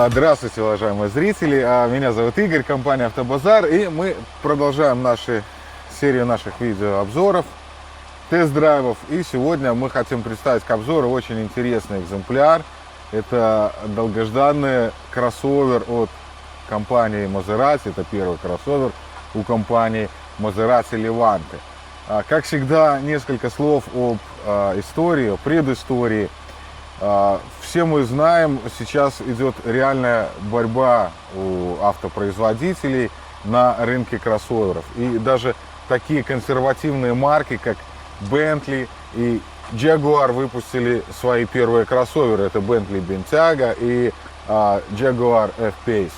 Здравствуйте, уважаемые зрители. Меня зовут Игорь, компания Автобазар. И мы продолжаем серию наших видеообзоров, тест-драйвов. И сегодня мы хотим представить к обзору очень интересный экземпляр. Это долгожданный кроссовер от компании Maserati. Это первый кроссовер у компании Maserati Levante. Как всегда, несколько слов об истории, о предыстории. Все мы знаем, сейчас идет реальная борьба у автопроизводителей на рынке кроссоверов. И даже такие консервативные марки, как Bentley и Jaguar, выпустили свои первые кроссоверы. Это Bentley Bentayga и Jaguar F-Pace.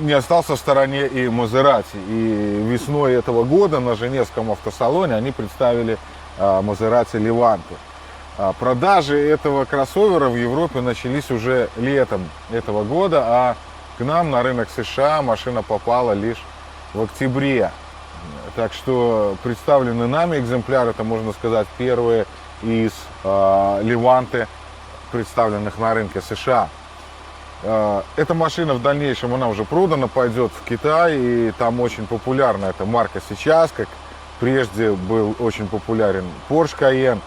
Не остался в стороне и Maserati. И весной этого года на Женевском автосалоне они представили Maserati Levante. Продажи этого кроссовера в Европе начались уже летом этого года, а к нам на рынок США машина попала лишь в октябре. Так что представленный нами экземпляр, это, можно сказать, первые из Levante, представленных на рынке США. Эта машина в дальнейшем, она уже продана, пойдет в Китай, и там очень популярна эта марка сейчас, как прежде был очень популярен Porsche Cayenne.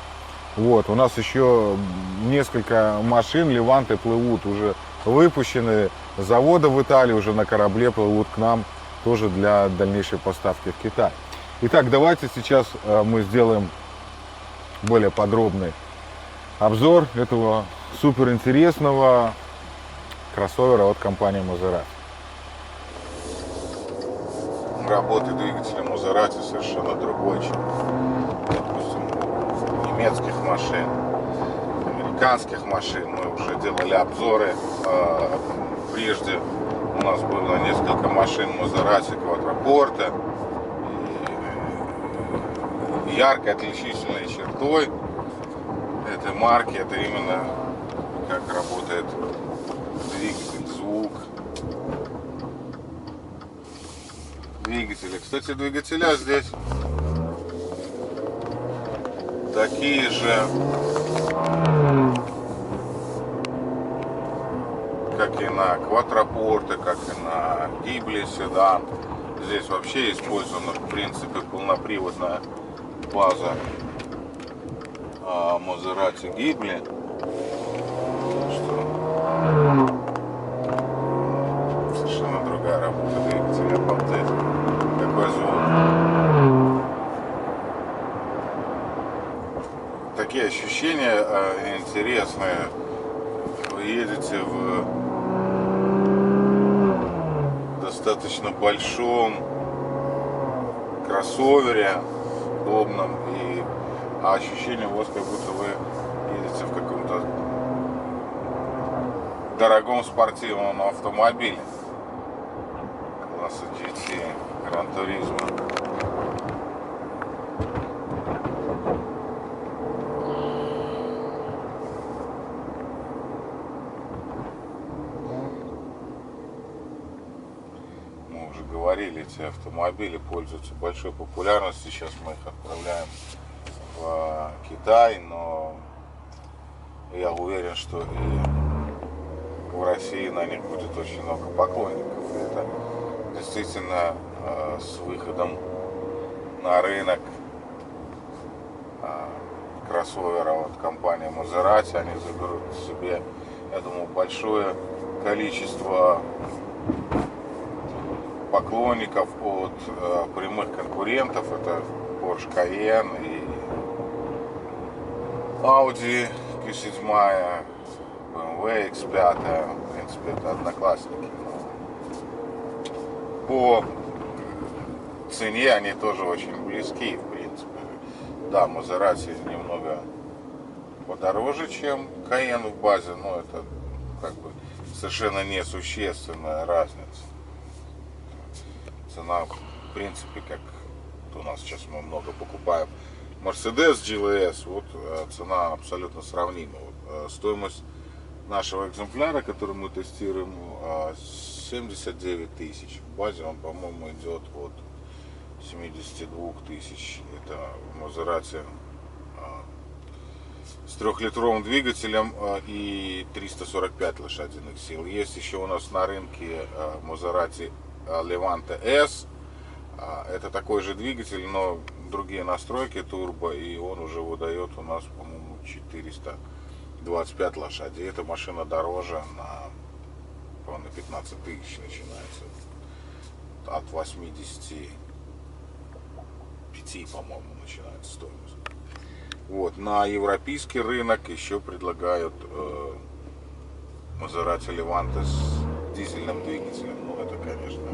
Вот, у нас еще несколько машин Levante плывут, уже выпущены с завода в Италии, уже на корабле плывут к нам тоже для дальнейшей поставки в Китай. Итак, давайте сейчас мы сделаем более подробный обзор этого суперинтересного кроссовера от компании Maserati. Работа двигателя Maserati совершенно другой, чем, допустим, немецких машин, американских машин. Мы уже делали обзоры. Прежде у нас было несколько машин Maserati Quattroporte. И яркой отличительной чертой этой марки это именно как работает двигатель, звук двигателя. Кстати, двигателя здесь такие же, как и на Quattroporte, как и на Ghibli седан. Здесь вообще использована, в принципе, полноприводная база Maserati Ghibli. Совершенно другая работа двигателя. Обалдеть, какой звук. Такие ощущения интересные. Вы едете в достаточно большом кроссовере, удобном, и ощущение у вас, как будто вы едете в каком-то дорогом спортивном автомобиле класса GT Gran Turismo. Говорили, эти автомобили пользуются большой популярностью. Сейчас мы их отправляем в Китай, но я уверен, что и в России на них будет очень много поклонников. И это действительно с выходом на рынок кроссовера от компании Maserati они заберут себе, я думаю, большое количество поклонников от прямых конкурентов. Это Porsche Cayenne и Audi Q7, BMW X5. В принципе, это одноклассники. По цене они тоже очень близки, в принципе. Да, Maserati немного подороже, чем Cayenne в базе, но это как бы совершенно несущественная разница. Цена, в принципе, как у нас сейчас мы много покупаем Mercedes GLS, вот цена абсолютно сравнима. Вот, стоимость нашего экземпляра, который мы тестируем, 79 тысяч. В базе он, по-моему, идет от 72 тысяч. Это Maserati с трехлитровым двигателем и 345 лошадиных сил. Есть еще у нас на рынке Maserati Levante S. Это такой же двигатель, но другие настройки турбо, и он уже выдает у нас, по-моему, 425 лошадей. Эта машина дороже на 15 тысяч начинается. От 85, по-моему, начинается стоимость. Вот, на европейский рынок еще предлагают Maserati Levante с дизельным двигателем. Ну, это, конечно,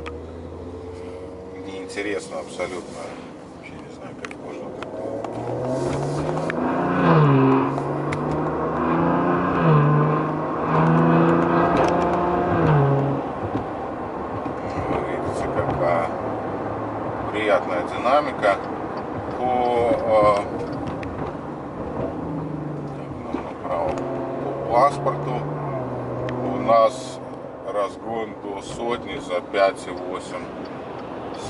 неинтересно абсолютно. Вообще не знаю, как можно Вы видите, какая приятная динамика. По паспорту у нас разгон до сотни за 5,8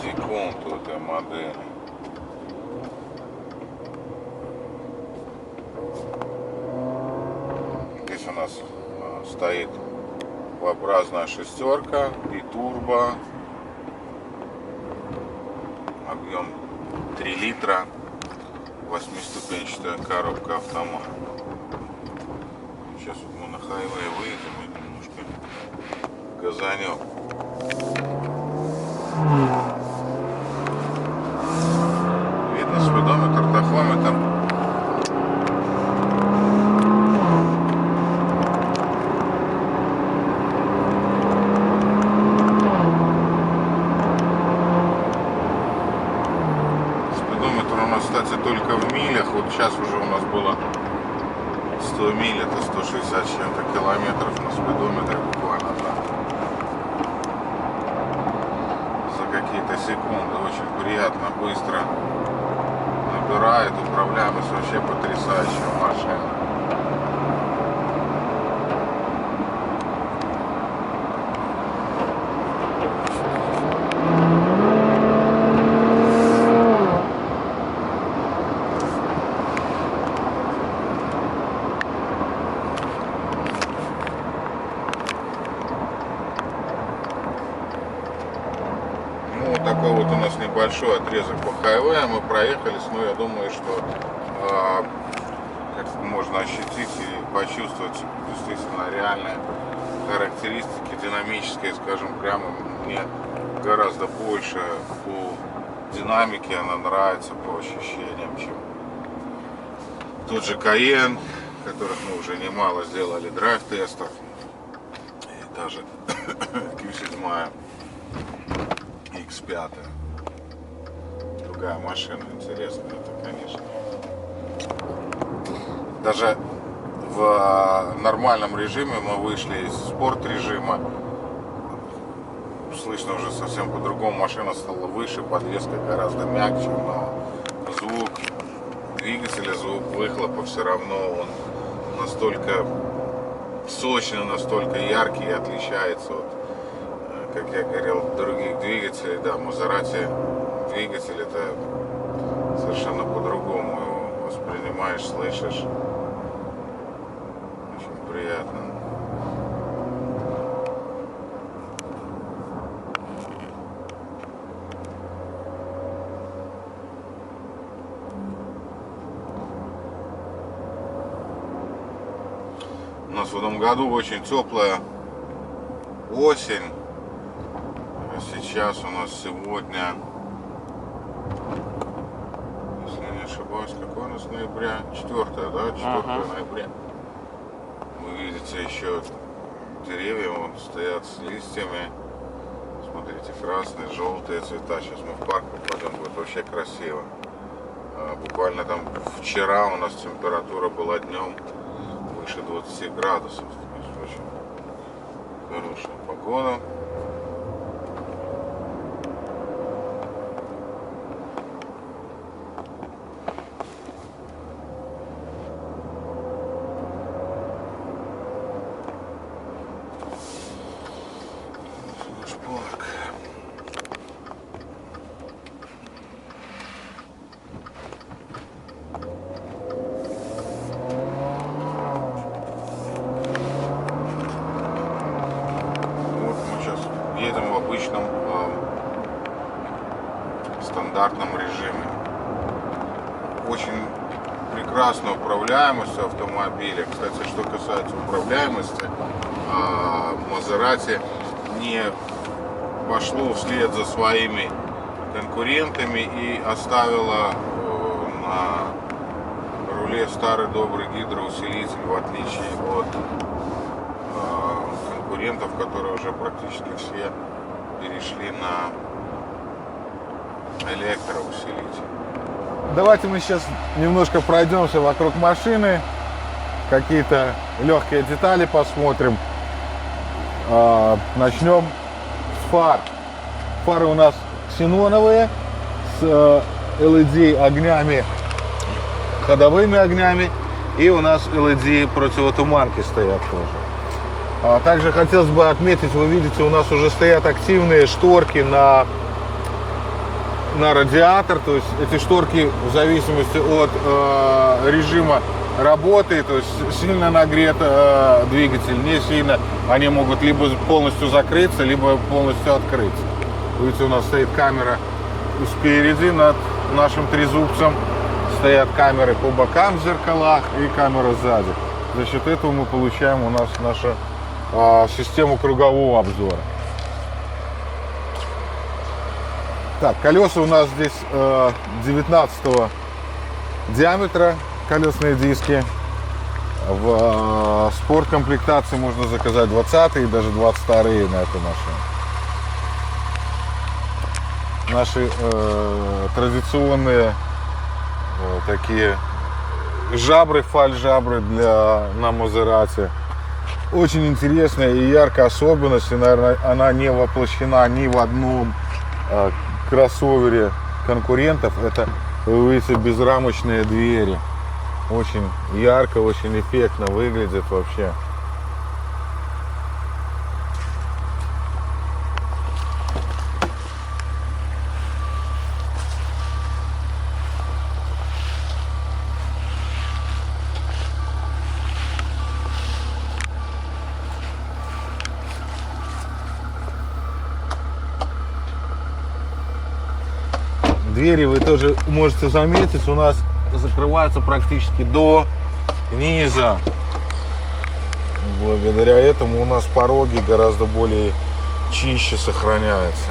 секунд у этой модели. Здесь у нас стоит V-образная шестерка и турбо. Объем 3 литра. 8-ступенчатая коробка автомат. Сейчас вот мы на хайвей выйдем и немножко газанем. Видно спидометр, тахометр. Спидометр у нас, кстати, только в милях. Вот сейчас уже у нас было 100 миль, это 160 с чем-то километров на спидометре буквально, да. За какие-то секунды очень приятно, быстро набирает, управляемость вообще потрясающая машина. Такой вот у нас небольшой отрезок по хайвею мы проехались, но я думаю, что как можно ощутить и почувствовать действительно реальные характеристики динамические, скажем прямо, мне гораздо больше по динамике она нравится, по ощущениям, чем тот же Cayenne, которых мы уже немало сделали драйв-тестов, и даже Q7 X5. Другая машина интересная, это, конечно. Даже в нормальном режиме мы вышли из спорт режима. Слышно уже совсем по-другому. Машина стала выше, подвеска гораздо мягче, но звук двигателя, звук выхлопа все равно он настолько сочный, настолько яркий и отличается от, как я говорил, других двигателей. Да, Maserati двигатель, это совершенно по-другому его воспринимаешь, слышишь. Очень приятно. У нас в этом году очень теплая осень. Сейчас у нас сегодня, если не ошибаюсь, какое у нас ноября? 4, да? 4 ноября. Вы видите, еще деревья вон стоят с листьями. Смотрите, красные, желтые цвета. Сейчас мы в парк попадем, будет вообще красиво. Буквально там вчера у нас температура была днем выше 20 градусов. То есть очень хорошая погода. стандартном режиме. Очень прекрасная управляемость автомобиля. Кстати, что касается управляемости, Мазерати не пошло вслед за своими конкурентами и оставила на руле старый добрый гидроусилитель, в отличие от конкурентов, которые уже практически все перешли на электроусилитель. Давайте мы сейчас немножко пройдемся вокруг машины, какие-то легкие детали посмотрим. Начнем с фар. Фары у нас ксеноновые с LED огнями, ходовыми огнями, и у нас LED противотуманки стоят тоже. Также хотелось бы отметить, вы видите, у нас уже стоят активные шторки на радиатор, то есть эти шторки в зависимости от режима работы, то есть сильно нагрет двигатель, не сильно, они могут либо полностью закрыться, либо полностью открыться. Видите, у нас стоит камера спереди над нашим трезубцем, стоят камеры по бокам в зеркалах и камера сзади. За счет этого мы получаем у нас нашу систему кругового обзора. Так, колеса у нас здесь 19 диаметра, колесные диски. В спорткомплектации можно заказать 20-е и даже 22-е на эту машину. Наши традиционные такие жабры, фальш-жабры на Мазерати. Очень интересная и яркая особенность, и, наверное, она не воплощена ни в одном кроссовере конкурентов. Это, вы видите, безрамочные двери. Очень ярко, очень эффектно выглядит вообще. Двери вы тоже можете заметить, у нас закрываются практически до низа. Благодаря этому у нас пороги гораздо более чище сохраняются.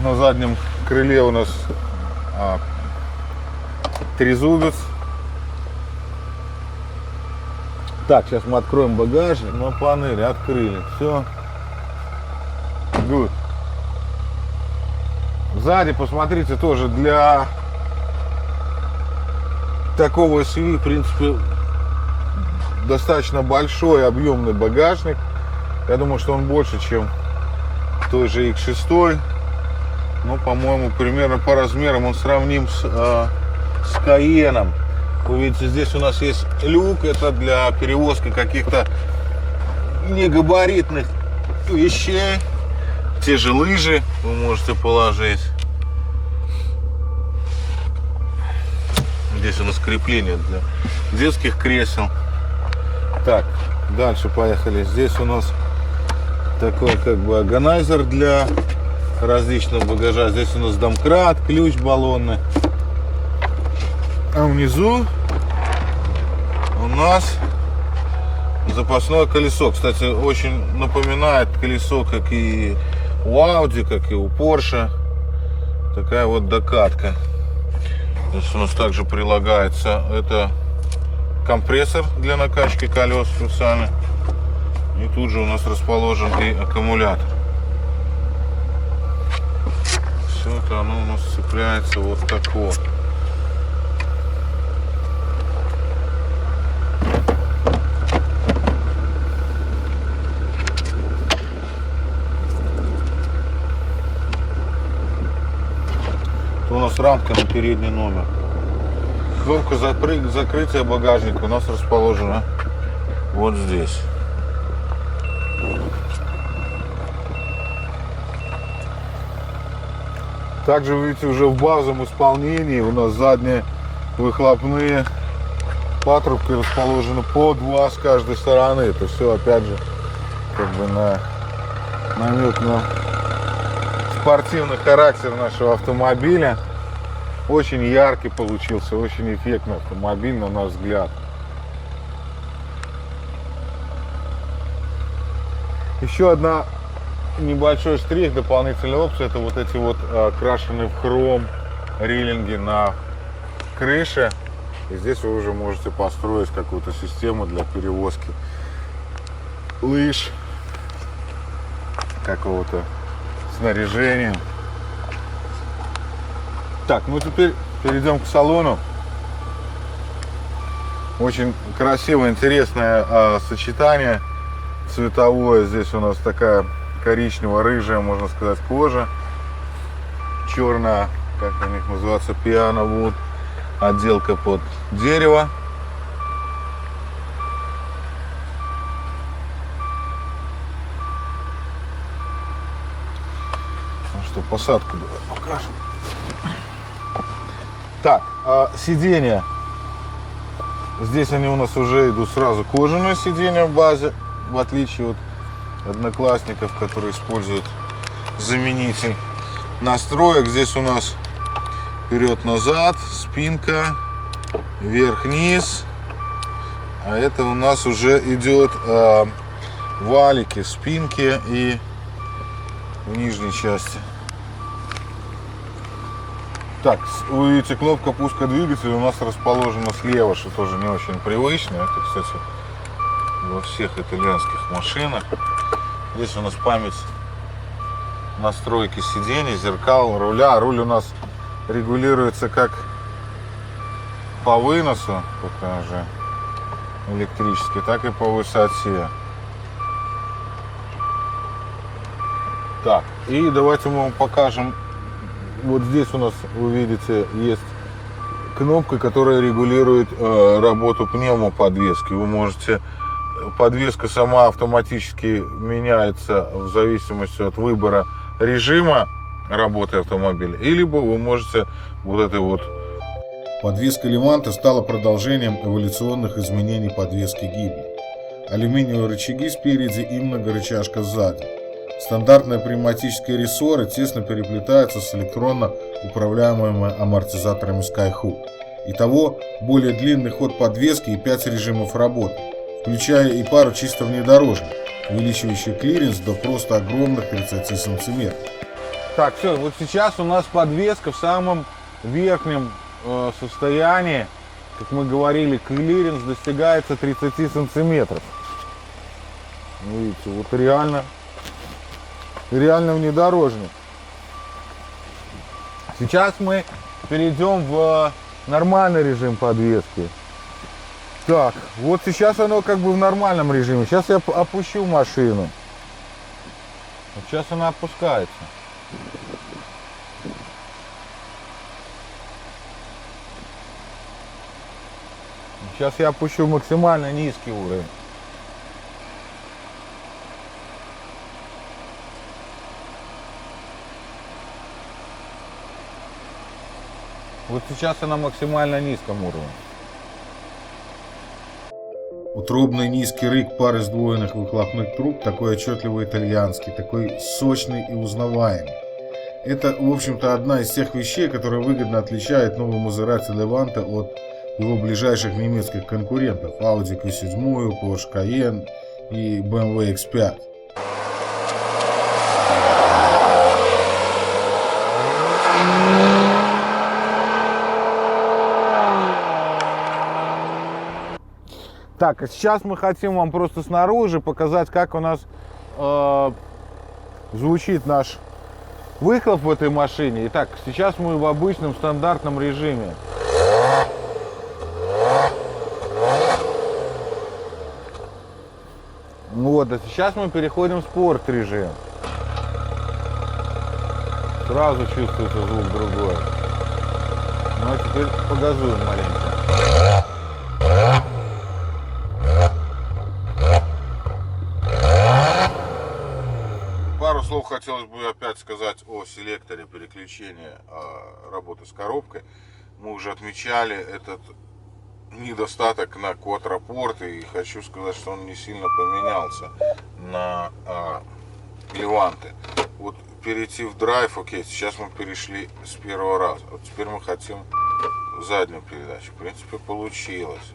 На заднем крыле у нас трезубец. Так, сейчас мы откроем багажник, на панели открыли, все. Good. Сзади, посмотрите, тоже для такого SUV, в принципе, достаточно большой, объемный багажник. Я думаю, что он больше, чем той же X6. Ну, по-моему, примерно по размерам он сравним с Cayenne. Вы видите, здесь у нас есть люк, это для перевозки каких-то негабаритных вещей. Те же лыжи вы можете положить. Здесь у нас крепление для детских кресел. Так, дальше поехали. Здесь у нас такой как бы органайзер для различного багажа. Здесь у нас домкрат, ключ баллонный. А внизу у нас запасное колесо. Кстати, очень напоминает колесо, как и у Audi, как и у Porsche. Такая вот докатка. Здесь у нас также прилагается это компрессор для накачки колес специально. И тут же у нас расположен и аккумулятор. Все это оно у нас цепляется вот так вот. У нас рамка на передний номер. Кнопка закрытия багажника у нас расположена вот здесь. Также, видите, уже в базовом исполнении у нас задние выхлопные патрубки расположены по два с каждой стороны. Это все, опять же, как бы на намек на спортивный характер нашего автомобиля. Очень яркий получился, очень эффектный автомобиль, на наш взгляд. Еще одна небольшой штрих, дополнительная опция, это вот эти вот крашеные в хром риллинги на крыше. И здесь вы уже можете построить какую-то систему для перевозки лыж, какого-то снаряжения. Так, ну теперь перейдем к салону. Очень красивое, интересное сочетание цветовое. Здесь у нас такая коричнево-рыжая, можно сказать, кожа. Черная, как у них называется, пиано вуд. Отделка под дерево. Ну что, посадку давай покажем. Так, сиденья. Здесь они у нас уже идут сразу кожаные сиденья в базе, в отличие от одноклассников, которые используют заменитель настроек. Здесь у нас вперед-назад, спинка, вверх-вниз. А это у нас уже идет валики, спинки и в нижней части. Так, вы видите, кнопка пуска двигателя у нас расположена слева, что тоже не очень привычно. Это, кстати, во всех итальянских машинах. Здесь у нас память настройки сидений, зеркал, руля. Руль у нас регулируется как по выносу, покажи, электрически, так и по высоте. Так, и давайте мы вам покажем. Вот здесь у нас, вы видите, есть кнопка, которая регулирует работу пневмоподвески. Вы можете, подвеска сама автоматически меняется в зависимости от выбора режима работы автомобиля. И либо вы можете вот этой вот. Подвеска Леванте стала продолжением эволюционных изменений подвески Гибли. Алюминиевые рычаги спереди и многорычажка сзади. Стандартные пневматические рессоры тесно переплетаются с электронно управляемыми амортизаторами Skyhook. Итого более длинный ход подвески и 5 режимов работы, включая и пару чисто внедорожных, увеличивающих клиренс до просто огромных 30 см. Так, все, вот сейчас у нас подвеска в самом верхнем состоянии. Как мы говорили, клиренс достигается 30 сантиметров. Видите, вот реально внедорожник. Сейчас мы перейдем в нормальный режим подвески. Так, вот сейчас оно как бы в нормальном режиме. Сейчас я опущу машину. Вот сейчас она опускается. Сейчас я опущу максимально низкий уровень. Вот сейчас она максимально низком уровне. Утробный низкий рык пары сдвоенных выхлопных труб, такой отчетливо итальянский, такой сочный и узнаваемый. Это, в общем-то, одна из тех вещей, которая выгодно отличает новый Maserati Levante от его ближайших немецких конкурентов Audi Q7, Porsche Cayenne и BMW X5. Так, а сейчас мы хотим вам просто снаружи показать, как у нас звучит наш выхлоп в этой машине. Итак, сейчас мы в обычном стандартном режиме. Вот, а сейчас мы переходим в спорт режим. Сразу чувствуется звук другой. Ну а теперь погазуем маленько. Пару слов хотелось бы опять сказать о селекторе переключения работы с коробкой. Мы уже отмечали этот недостаток на квадрапорт, и хочу сказать, что он не сильно поменялся на Леванты. Вот перейти в драйв, окей, сейчас мы перешли с первого раза. Вот теперь мы хотим заднюю передачу. В принципе, получилось.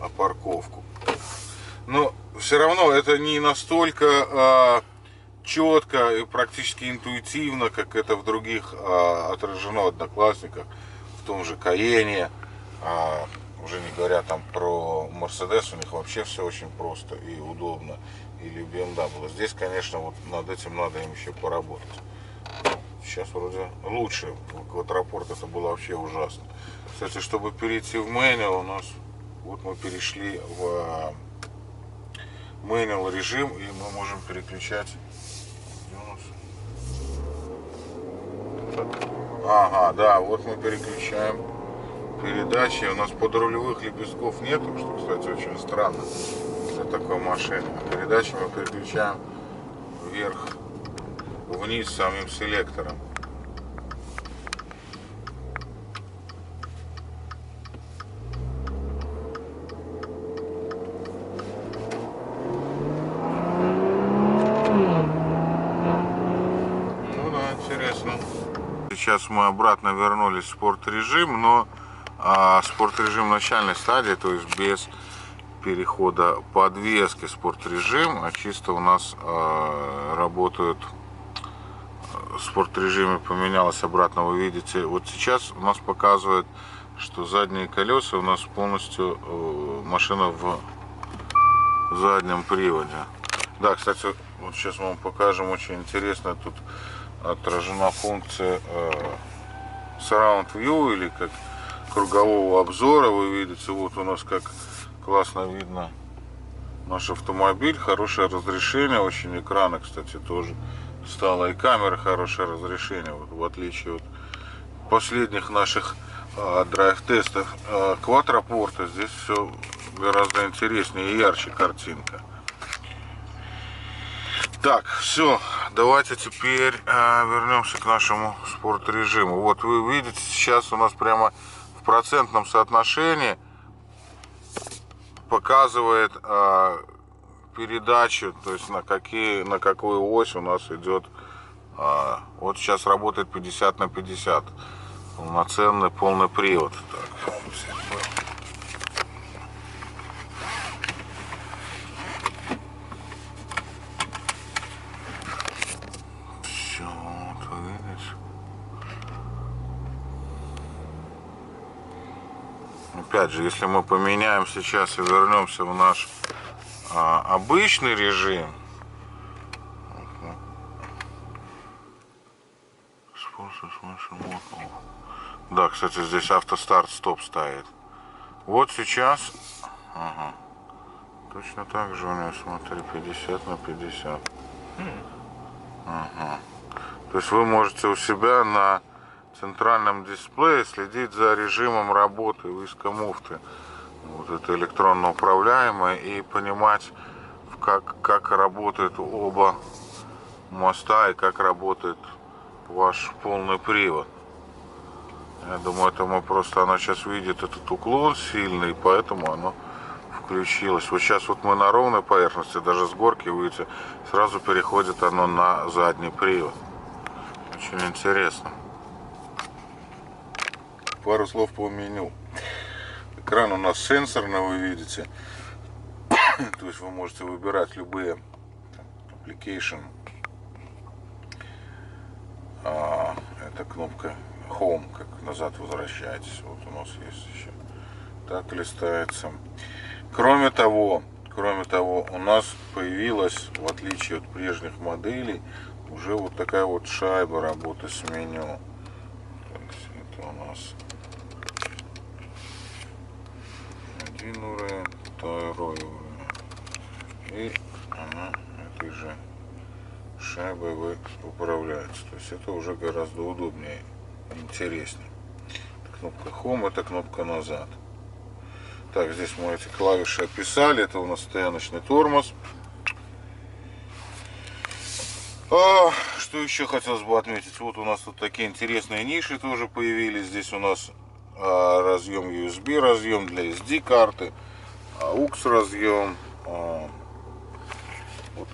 А парковку. Но все равно это не настолько четко и практически интуитивно, как это в других отражено в Одноклассниках, в том же Каене. Уже не говоря там про Мерседес, у них вообще все очень просто и удобно. Или BMW. Здесь, конечно, вот над этим надо им еще поработать. Сейчас вроде лучше. Квадрапорт это было вообще ужасно. Кстати, чтобы перейти в manual, у нас вот мы перешли в manual режим, и мы можем переключать. Ага, да, вот мы переключаем передачи. У нас подрулевых лепестков нету, что, кстати, очень странно для такой машины. А передачи мы переключаем вверх, вниз самим селектором. Ну да, интересно. Сейчас мы обратно вернулись в спорт-режим, но спорт-режим начальной стадии, то есть без перехода подвески в спорт-режим, а чисто у нас работают в спорт-режиме. Поменялось обратно, вы видите, вот сейчас у нас показывает, что задние колеса у нас полностью машина в заднем приводе. Да, кстати, вот сейчас мы вам покажем, очень интересно, тут отражена функция Surround View, или как кругового обзора. Вы видите, вот у нас как классно видно наш автомобиль, хорошее разрешение, очень экраны, кстати, тоже стало, и камера хорошее разрешение, вот, в отличие от последних наших драйв-тестов квадрапорта. Здесь все гораздо интереснее и ярче картинка. Так, все, давайте теперь вернемся к нашему спорт-режиму. Вот вы видите, сейчас у нас прямо в процентном соотношении показывает передачу, то есть на какую ось у нас идет. Вот сейчас работает 50 на 50, полноценный полный привод. Так, все, вот видите. Опять же, если мы поменяем сейчас и вернемся в наш обычный режим, да, кстати, здесь автостарт стоп стоит. Вот сейчас, ага, точно так же у него, смотри, 50 на 50. Ага. То есть вы можете у себя на центральном дисплее следить за режимом работы виска муфты. Вот это электронно управляемое, и понимать, как работают оба моста и как работает ваш полный привод. Я думаю, это оно сейчас видит этот уклон сильный, поэтому оно включилось. Вот сейчас вот мы на ровной поверхности, даже с горки, видите, сразу переходит оно на задний привод. Очень интересно. Пару слов по меню. Экран у нас сенсорный, вы видите. То есть вы можете выбирать любые application. Это кнопка Home, как назад возвращаетесь. Вот у нас есть еще. Так листается. Кроме того, у нас появилась, в отличие от прежних моделей, уже вот такая вот шайба работы с меню. То есть это у нас один уровень, второй уровень. И она этой же шайбой вы управляете. То есть это уже гораздо удобнее, интереснее. Это кнопка Home, это кнопка назад. Так, здесь мы эти клавиши описали. Это у нас стояночный тормоз. Что еще хотелось бы отметить? Вот у нас тут такие интересные ниши тоже появились. Здесь у нас разъем USB, разъем для SD карты, AUX разъем. Вот.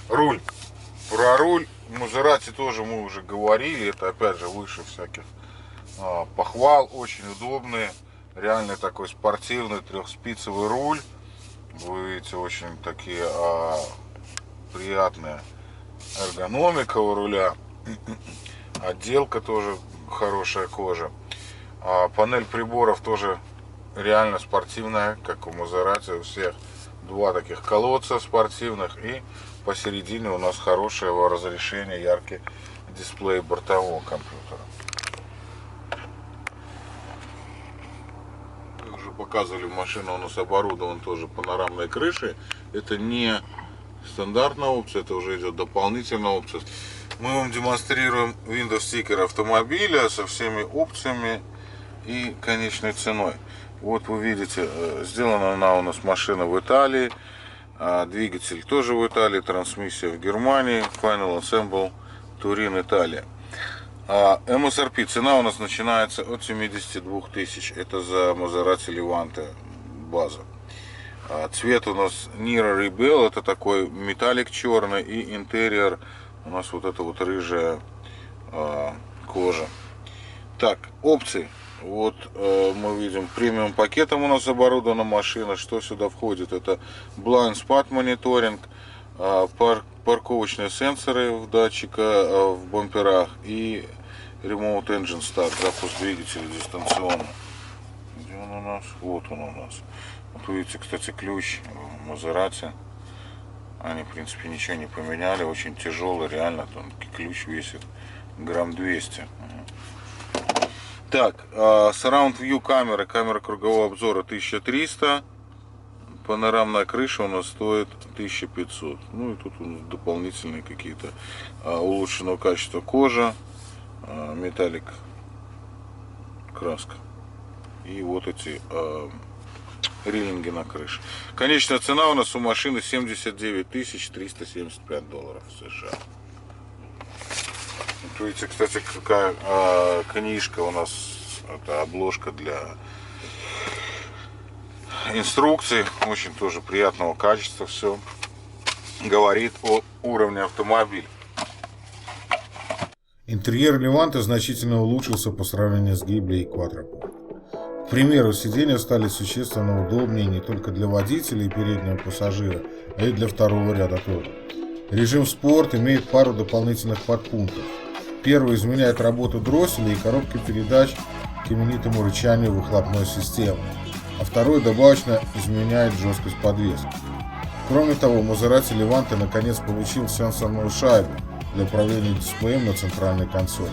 Руль. Про руль Мазерати тоже мы уже говорили. Это опять же выше всяких похвал. Очень удобный. Реально такой спортивный трехспицевый руль. Вы видите, очень такие приятная эргономика у руля. Отделка тоже хорошая кожа. Панель приборов тоже реально спортивная, как у Мазерати. У всех два таких колодца спортивных. И посередине у нас хорошего разрешения яркий дисплей бортового компьютера. Как уже показывали, машина у нас оборудована тоже панорамной крышей. Это не стандартная опция, это уже идет дополнительная опция. Мы вам демонстрируем Windows стикер автомобиля со всеми опциями и конечной ценой. Вот вы видите, сделана она у нас машина в Италии, двигатель тоже в Италии, трансмиссия в Германии, Final Assemble, Турин, Италия. MSRP цена у нас начинается от 72 тысяч, это за Maserati Levante база. Цвет у нас Nero Rebel, это такой металлик черный, и интерьер у нас вот это вот рыжая кожа. Так, опции. Вот мы видим, премиум пакетом у нас оборудована машина. Что сюда входит? Это Blind Spot мониторинг, парковочные сенсоры в датчика в бамперах и Remote Engine Start, запуск двигателя дистанционно. Где он у нас? Вот он у нас. Вот видите, кстати, ключ Мазерати. Они, в принципе, ничего не поменяли. Очень тяжелый, реально тонкий ключ, весит грамм 200. Так, Surround View камера, камера кругового обзора 1300. Панорамная крыша у нас стоит 1500. Ну и тут у нас дополнительные какие-то улучшенного качества кожа, металлик, краска. И вот эти риллинги на крыше. Конечная цена у нас у машины 79 375 долларов США. Вот видите, кстати, какая книжка у нас, это обложка для инструкций, очень тоже приятного качества, все говорит о уровне автомобиля. Интерьер Леванте значительно улучшился по сравнению с Ghibli и Quattroporte. К примеру, сиденья стали существенно удобнее не только для водителя и переднего пассажира, а и для второго ряда тоже. Режим спорт имеет пару дополнительных подпунктов. Первый изменяет работу дросселя и коробки передач к именитому рычанию выхлопной системы, а второй добавочно изменяет жесткость подвески. Кроме того, Maserati Levante наконец получил сенсорную шайбу для управления дисплеем на центральной консоли.